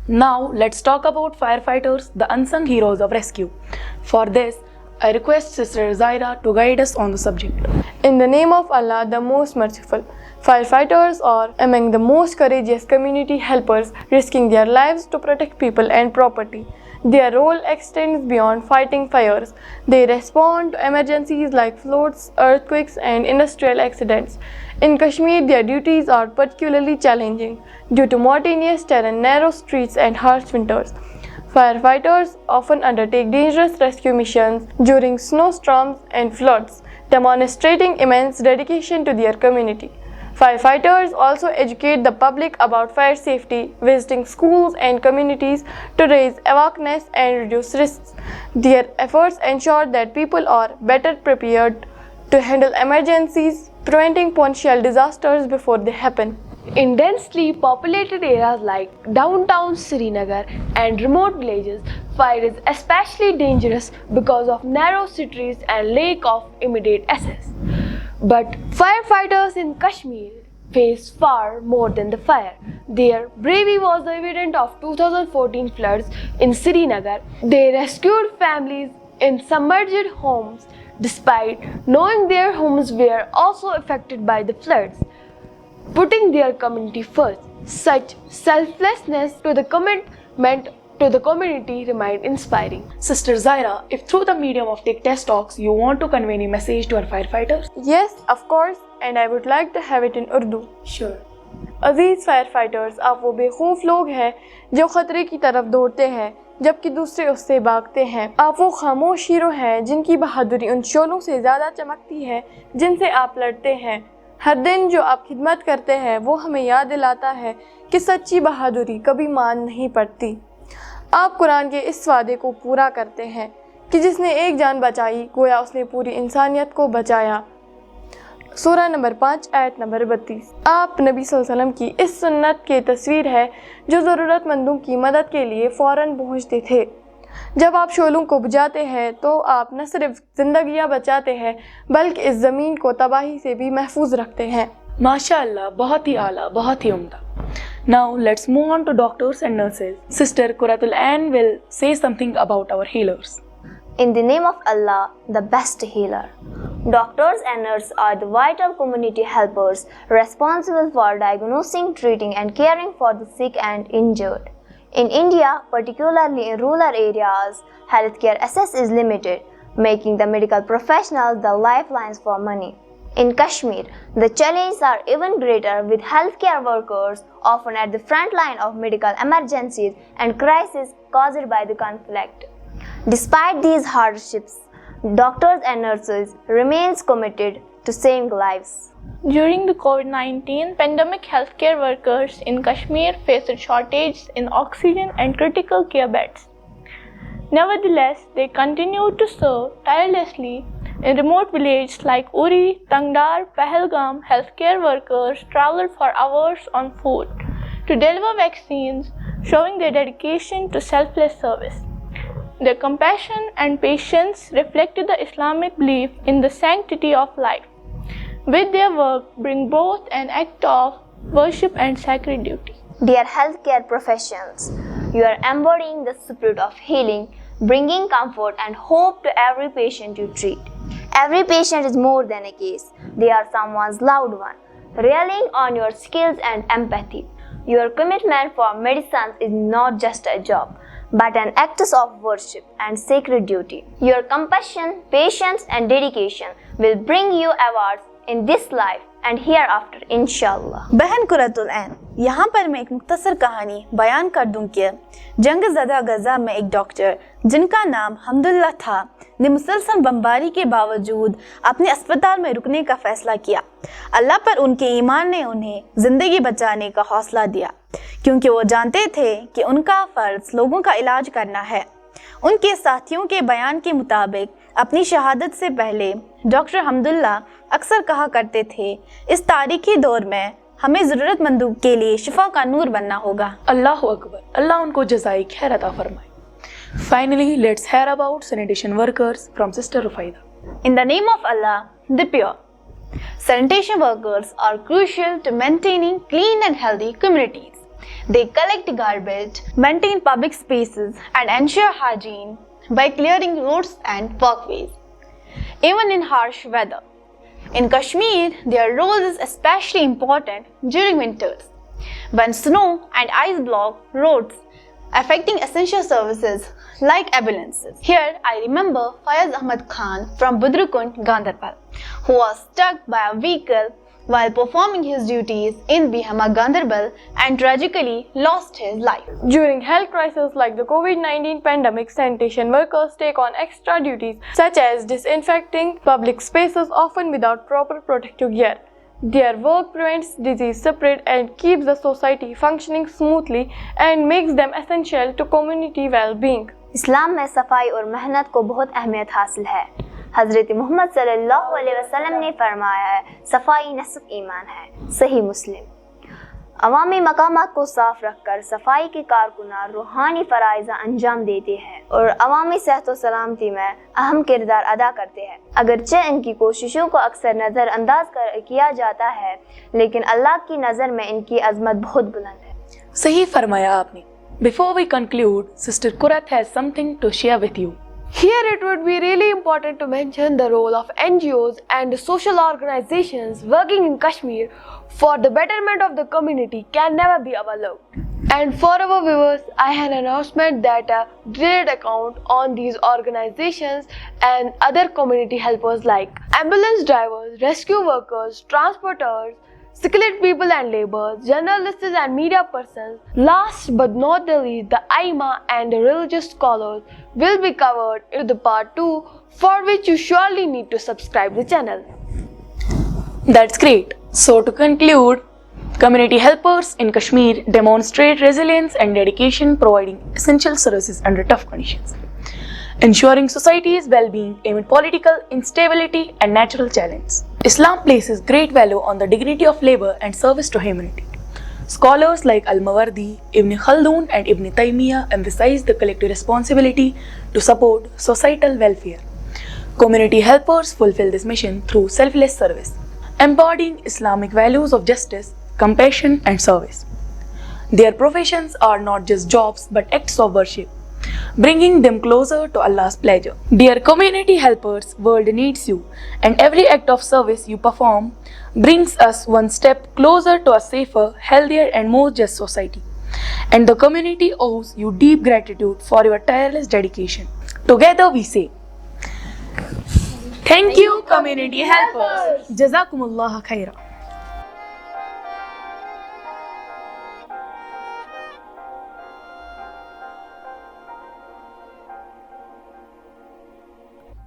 Now let's talk about firefighters, the unsung heroes of rescue. For this, I request Sister Zaira to guide us on the subject. In the name of Allah, the most merciful, firefighters are among the most courageous community helpers, risking their lives to protect people and property. Their role extends beyond fighting fires. They respond to emergencies like floods, earthquakes, and industrial accidents. In Kashmir, their duties are particularly challenging due to mountainous terrain, narrow streets, and harsh winters. Firefighters often undertake dangerous rescue missions during snowstorms and floods, demonstrating immense dedication to their community. Firefighters also educate the public about fire safety, visiting schools and communities to raise awareness and reduce risks. Their efforts ensure that people are better prepared to handle emergencies, preventing potential disasters before they happen. In densely populated areas like downtown Srinagar and remote villages, fire is especially dangerous because of narrow streets and lack of immediate access. But firefighters in Kashmir face far more than the fire. Their bravery was evident of 2014 floods in Srinagar. They rescued families in submerged homes despite knowing their homes were also affected by the floods, putting their community first. Such selflessness to the commitment to the community remained inspiring. Sister Zaira, if through the medium of TICTAS-TALKS you want to convey any message to our firefighters? Yes, of course, and I would like to have it in Urdu. Sure. Aziz fire fighters, आप वो बेखौफ लोग हैं जो खतरे की तरफ दौड़ते हैं जबकि दूसरे उससे भागते हैं। आप वो खामोश हीरो हैं जिनकी बहादुरी उन शोलों से ज़्यादा चमकती है जिनसे आप लड़ते हैं। हर दिन जो आप खिदमत करते हैं वो हमें याद दिलाता है कि सच्ची बहादुरी कभी मान नहीं पड़ती। आप कुरान के इस वादे को पूरा करते हैं कि जिसने एक जान बचाई गोया उसने पूरी इंसानियत को बचाया। सूरा नंबर 5 आयत नंबर 32। आप नबी सल्लल्लाहु अलैहि वसल्लम की इस सुन्नत की तस्वीर है जो ज़रूरतमंदों की मदद के लिए फ़ौरन पहुंचते थे। जब आप शोलों को बुझाते हैं तो आप न सिर्फ ज़िंदगियां बचाते हैं बल्कि इस ज़मीन को तबाही से भी महफूज रखते हैं। माशाअल्लाह, बहुत ही आला, बहुत ही उम्दा। Now let's move on to doctors and nurses. Sister Quratul Ain will say something about our healers. In the name of Allah, the best healer. Doctors and nurses are the vital community helpers responsible for diagnosing, treating and caring for the sick and injured. In India, particularly in rural areas, healthcare access is limited, making the medical professionals the lifelines for money. In Kashmir, the challenges are even greater with healthcare workers often at the front line of medical emergencies and crises caused by the conflict. Despite these hardships, doctors and nurses remain committed to saving lives. During the COVID-19 pandemic, healthcare workers in Kashmir faced shortages in oxygen and critical care beds. Nevertheless, they continued to serve tirelessly in remote villages like Uri, Tangdar, Pahalgam. Healthcare workers traveled for hours on foot to deliver vaccines, showing their dedication to selfless service. Their compassion and patience reflected the Islamic belief in the sanctity of life. With their work, bring both an act of worship and sacred duty. Dear healthcare professionals, you are embodying the spirit of healing, bringing comfort and hope to every patient you treat. Every patient is more than a case. They are someone's loved one. Relying on your skills and empathy, your commitment for medicine is not just a job, but an act of worship and sacred duty. Your compassion, patience and dedication will bring you awards in this life and hereafter, inshallah. बहन कुरतुल ऐन, यहाँ पर मैं एक मुख्तसर कहानी बयान कर दूं कि जंग ज़दा गज़ा में एक डॉक्टर जिनका नाम हम्दुल्लाह था ने मुसलसल बमबारी के बावजूद अपने अस्पताल में रुकने का फैसला किया। अल्लाह पर उनके ईमान ने उन्हें ज़िंदगी बचाने का हौसला दिया क्योंकि वो जानते थे कि उनका फ़र्ज लोगों का इलाज करना है। उनके साथियों के बयान के मुताबिक अपनी शहादत से पहले डॉक्टर हम्दुल्लाह अक्सर कहा करते थे, इस तारीखी दौर में हमें ज़रूरतमंदों के लिए शिफा का नूर बनना होगा। अल्लाहु अकबर, अल्लाह उनको जज़ाए खैर अता फरमाए। Finally, let's hear about sanitation workers from Sister Rufaida. In the name of Allah, the pure. Sanitation workers are crucial to maintaining clean and healthy communities. They collect garbage, maintain public spaces, and ensure hygiene by clearing roads and walkways, even in harsh weather. In Kashmir, their role is especially important during winters, when snow and ice block roads, affecting essential services like ambulances. Here, I remember Fayaz Ahmad Khan from Budrukund, Ganderbal, who was struck by a vehicle while performing his duties in Bihama, Ganderbal, and tragically lost his life. During health crises like the COVID-19 pandemic, sanitation workers take on extra duties such as disinfecting public spaces, often without proper protective gear. Their work prevents disease spread and keeps the society functioning smoothly and makes them essential to community well-being. इस्लाम में सफाई और मेहनत को बहुत अहमियत हासिल है। हज़रत मोहम्मद सल्लल्लाहु अलैहि वसल्लम ने फरमाया है, सफाई नस्फ़ ईमान है। सही मुस्लिम। अवामी मकामात को साफ रखकर सफाई के कारकुनान रूहानी फ़राइज़ अंजाम देते हैं और अवामी सेहत व सलामती में अहम किरदार अदा करते हैं। अगरचे इनकी कोशिशों को अक्सर नज़रअंदाज किया जाता है, लेकिन अल्लाह की नज़र में इनकी अज़मत बहुत बुलंद है। सही फरमाया आपने। Before we conclude, Sister Kurat has something to share with you. Here it would be really important to mention the role of NGOs and social organizations working in Kashmir for the betterment of the community can never be overlooked. And for our viewers, I had an announcement that a detailed account on these organizations and other community helpers like ambulance drivers, rescue workers, transporters, skilled people and laborers, journalists and media persons, last but not the least, the Aima and the religious scholars will be covered in the part 2, for which you surely need to subscribe the channel. That's great. So to conclude, community helpers in Kashmir demonstrate resilience and dedication, providing essential services under tough conditions, ensuring society's well-being amid political instability and natural challenges. Islam places great value on the dignity of labor and service to humanity. Scholars like Al-Mawardi, Ibn Khaldun and Ibn Taymiyyah emphasize the collective responsibility to support societal welfare. Community helpers fulfill this mission through selfless service, embodying Islamic values of justice, compassion and service. Their professions are not just jobs but acts of worship, bringing them closer to Allah's pleasure. Dear community helpers, world needs you, and every act of service you perform brings us one step closer to a safer, healthier and more just society. And the community owes you deep gratitude for your tireless dedication. Together we say, thank you community helpers. Jazakumullah khaira.